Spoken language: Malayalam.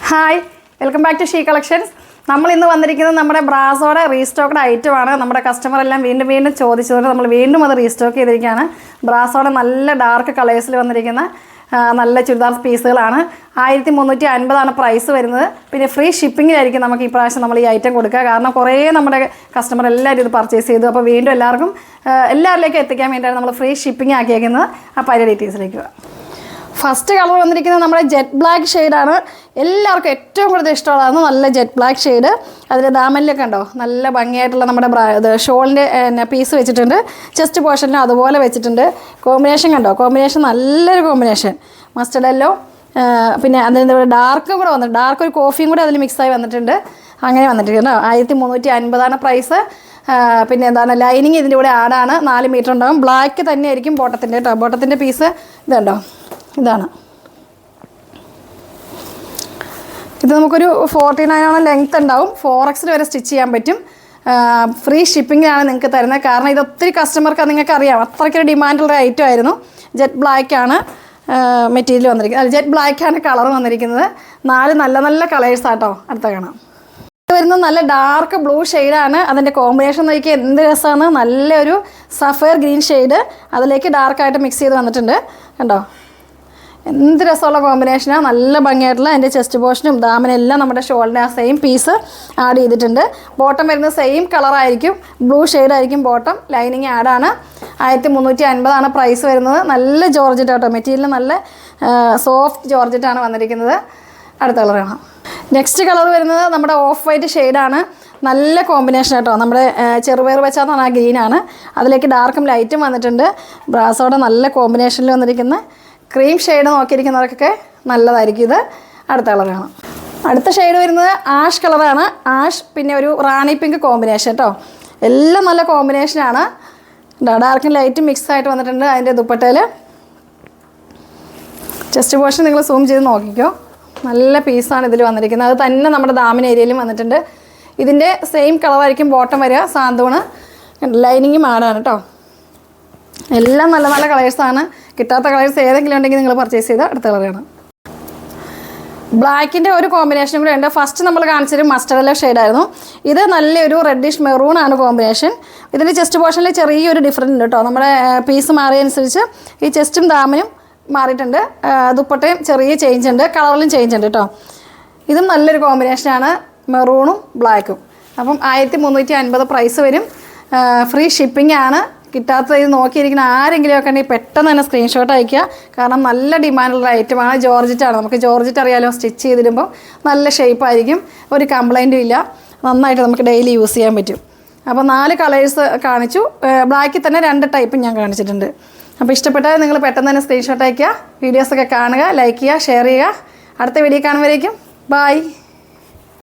Hi, welcome back to she collections. നമ്മൾ ഇന്ന് വന്നിരിക്കുന്നത് നമ്മുടെ ബ്രാസോയുടെ റീസ്റ്റോക്ക്ഡ് ഐറ്റമാണ്. നമ്മുടെ കസ്റ്റമർ എല്ലാം വീണ്ടും ചോദിച്ചതുകൊണ്ട് നമ്മൾ വീണ്ടും അത് റീസ്റ്റോക്ക് ചെയ്തിരിക്കുകയാണ്. ബ്രാസോയുടെ നല്ല ഡാർക്ക് കളേഴ്സിൽ വന്നിരിക്കുന്ന നല്ല ചുരിദാർ പീസുകളാണ്. 1350 പ്രൈസ് വരുന്നത്. പിന്നെ ഫ്രീ ഷിപ്പിങ്ങിലായിരിക്കും നമുക്ക് ഈ പ്രാവശ്യം നമ്മൾ ഈ ഐറ്റം കൊടുക്കുക. കാരണം കുറേ നമ്മുടെ കസ്റ്റമർ എല്ലാവരും ഇത് പർച്ചേസ് ചെയ്തു. അപ്പോൾ വീണ്ടും എല്ലാവരിലേക്കും എത്തിക്കാൻ വേണ്ടിയാണ് നമ്മൾ ഫ്രീ ഷിപ്പിംഗ് ആക്കിയേക്കുന്നത്. അപ്പോൾ അതിൻ്റെ ഡീറ്റെയിൽസിലേക്ക് പോകാം. ഫസ്റ്റ് കളർ വന്നിരിക്കുന്നത് നമ്മുടെ ജെറ്റ് ബ്ലാക്ക് ഷെയ്ഡാണ്. എല്ലാവർക്കും ഏറ്റവും കൂടുതൽ ഇഷ്ടമുള്ളതാണ് നല്ല ജെറ്റ് ബ്ലാക്ക് ഷെയ്ഡ്. അതിൽ ദാമനിലൊക്കെ ഉണ്ടോ നല്ല ഭംഗിയായിട്ടുള്ള നമ്മുടെ ഷോളിൻ്റെ പീസ് വെച്ചിട്ടുണ്ട്. ചെസ്റ്റ് പോർഷനിലും അതുപോലെ വെച്ചിട്ടുണ്ട്. കോമ്പിനേഷൻ കണ്ടോ, കോമ്പിനേഷൻ നല്ലൊരു കോമ്പിനേഷൻ. മസ്റ്റർഡ് യെല്ലോ, പിന്നെ അതിൻ്റെ ഡാർക്കും കൂടെ വന്നിട്ടുണ്ട്. ഡാർക്ക് ഒരു കോഫിയും കൂടെ അതിൽ മിക്സായി വന്നിട്ടുണ്ട്. അങ്ങനെ വന്നിട്ടുണ്ട്. 1350 പ്രൈസ്. പിന്നെ എന്താണ് ലൈനിങ് ഇതിൻ്റെ കൂടെ ആഡാണ്. 4 മീറ്റർ ഉണ്ടാകും. ബ്ലാക്ക് തന്നെ ആയിരിക്കും ബോട്ടത്തിൻ്റെ കേട്ടോ. ബോട്ടത്തിൻ്റെ പീസ് ഇതുണ്ടോ, ഇതാണ്. ഇത് നമുക്കൊരു 49 ലെങ്ത് ഉണ്ടാവും. 4X വരെ സ്റ്റിച്ച് ചെയ്യാൻ പറ്റും. ഫ്രീ ഷിപ്പിങ്ങിലാണ് നിങ്ങൾക്ക് തരുന്നത്. കാരണം ഇത് ഒത്തിരി കസ്റ്റമർക്ക് നിങ്ങൾക്ക് അറിയാം, അത്രയ്ക്കൊരു ഡിമാൻഡുള്ള ഐറ്റം ആയിരുന്നു. ജെറ്റ് ബ്ലാക്കാണ് മെറ്റീരിയൽ വന്നിരിക്കുന്നത്. ജെറ്റ് ബ്ലാക്കാണ് കളർ വന്നിരിക്കുന്നത്. 4 നല്ല കളേഴ്സാട്ടോ. അടുത്ത കാണാം. ഇത് വരുന്നത് നല്ല ഡാർക്ക് ബ്ലൂ ഷെയ്ഡാണ്. അതിൻ്റെ കോമ്പിനേഷൻ നോക്കി എന്ത് രസമാണ്. നല്ലൊരു സഫയർ ഗ്രീൻ ഷെയ്ഡ് അതിലേക്ക് ഡാർക്കായിട്ട് മിക്സ് ചെയ്ത് വന്നിട്ടുണ്ട്. കണ്ടോ, എന്ത് രസമുള്ള കോമ്പിനേഷനാണ്. നല്ല ഭംഗിയായിട്ടുള്ള അതിൻ്റെ ചെസ്റ്റ് പോർഷനും ദാമനെല്ലാം നമ്മുടെ ഷോളിൻ്റെ ആ സെയിം പീസ് ആഡ് ചെയ്തിട്ടുണ്ട്. ബോട്ടം വരുന്നത് സെയിം കളറായിരിക്കും, ബ്ലൂ ഷെയ്ഡായിരിക്കും ബോട്ടം. ലൈനിങ് ആഡാണ്. 1350 പ്രൈസ് വരുന്നത്. നല്ല ജോർജറ്റ് ആട്ടോ മെറ്റീരിയൽ, നല്ല സോഫ്റ്റ് ജോർജറ്റാണ് വന്നിരിക്കുന്നത്. അടുത്ത കളർ കാണാം. നെക്സ്റ്റ് കളർ വരുന്നത് നമ്മുടെ ഓഫ് വൈറ്റ് ഷെയ്ഡാണ്. നല്ല കോമ്പിനേഷൻ ആട്ടോ. നമ്മുടെ ചെറുപയർ വെച്ചാന്ന് പറഞ്ഞാൽ ഗ്രീനാണ്. അതിലേക്ക് ഡാർക്കും ലൈറ്റും വന്നിട്ടുണ്ട്. ബ്രാസോടെ നല്ല കോമ്പിനേഷനിൽ വന്നിരിക്കുന്ന ക്രീം ഷെയ്ഡ് നോക്കിയിരിക്കുന്നവർക്കൊക്കെ നല്ലതായിരിക്കും ഇത്. അടുത്ത കളർ കാണാം. അടുത്ത ഷെയ്ഡ് വരുന്നത് ആഷ് കളറാണ്. ആഷ് പിന്നെ ഒരു റാണി പിങ്ക് കോമ്പിനേഷൻ കേട്ടോ. എല്ലാം നല്ല കോമ്പിനേഷനാണ്. ഡാർക്കും ലൈറ്റും മിക്സ് ആയിട്ട് വന്നിട്ടുണ്ട്. അതിൻ്റെ ദുപ്പട്ടയിൽ ചെസ്റ്റ് പോർഷൻ നിങ്ങൾ സൂം ചെയ്ത് നോക്കിക്കോ. നല്ല പീസാണ് ഇതിൽ വന്നിരിക്കുന്നത്. അത് തന്നെ നമ്മുടെ ദാമിൻ ഏരിയയിലും വന്നിട്ടുണ്ട്. ഇതിൻ്റെ സെയിം കളറായിരിക്കും ബോട്ടം വരിക. സാന്തൂണ് ലൈനിങ്ങും ആടാണ് കേട്ടോ. എല്ലാം നല്ല കളേഴ്സാണ്. കിട്ടാത്ത കളേഴ്സ് ഏതെങ്കിലും ഉണ്ടെങ്കിൽ നിങ്ങൾ പർച്ചേസ് ചെയ്താൽ അടുത്ത കളറാണ്. ബ്ലാക്കിൻ്റെ ഒരു കോമ്പിനേഷനും കൂടെ ഉണ്ട്. ഫസ്റ്റ് നമ്മൾ കാണിച്ചൊരു മസ്റ്റർഡ് യെല്ലോ ഷെയ്ഡായിരുന്നു. ഇത് നല്ലൊരു റെഡിഷ് മെറൂൺ ആണ് കോമ്പിനേഷൻ. ഇതിൻ്റെ ചെസ്റ്റ് പോർഷനിൽ ചെറിയൊരു ഡിഫറൻറ്റ് ഉണ്ട് കേട്ടോ. നമ്മുടെ പീസ് മാറിയനുസരിച്ച് ഈ ചെസ്റ്റും ദാമനും മാറിയിട്ടുണ്ട്. ദുപ്പട്ടയും ചെറിയ ചേഞ്ച് ഉണ്ട്, കളറിലും ചേഞ്ച് ഉണ്ട് കേട്ടോ. ഇതും നല്ലൊരു കോമ്പിനേഷനാണ്, മെറൂണും ബ്ലാക്കും. അപ്പം 1350 പ്രൈസ് വരും. ഫ്രീ ഷിപ്പിംഗ് ആണ്. കിട്ടാത്ത ഇത് നോക്കിയിരിക്കുന്ന ആരെങ്കിലും ഒക്കെ ഉണ്ടെങ്കിൽ പെട്ടെന്ന് തന്നെ സ്ക്രീൻഷോട്ട് അയയ്ക്കുക. കാരണം നല്ല ഡിമാൻഡുള്ള ഐറ്റമാണ്. ജോർജറ്റാണ്. നമുക്ക് ജോർജറ്റ് അറിയാലോ, സ്റ്റിച്ച് ചെയ്തിടുമ്പോൾ നല്ല ഷേപ്പായിരിക്കും. ഒരു കംപ്ലൈൻറ്റും ഇല്ല. നന്നായിട്ട് നമുക്ക് ഡെയിലി യൂസ് ചെയ്യാൻ പറ്റും. അപ്പോൾ 4 കളേഴ്സ് കാണിച്ചു. ബ്ലാക്കിൽ തന്നെ 2 ടൈപ്പും ഞാൻ കാണിച്ചിട്ടുണ്ട്. അപ്പോൾ ഇഷ്ടപ്പെട്ടാൽ നിങ്ങൾ പെട്ടെന്ന് തന്നെ സ്ക്രീൻഷോട്ട് അയയ്ക്കുക. വീഡിയോസൊക്കെ കാണുക, ലൈക്ക് ചെയ്യുക, ഷെയർ ചെയ്യുക. അടുത്ത വീഡിയോ കാണുമ്പോഴേക്കും ബൈ.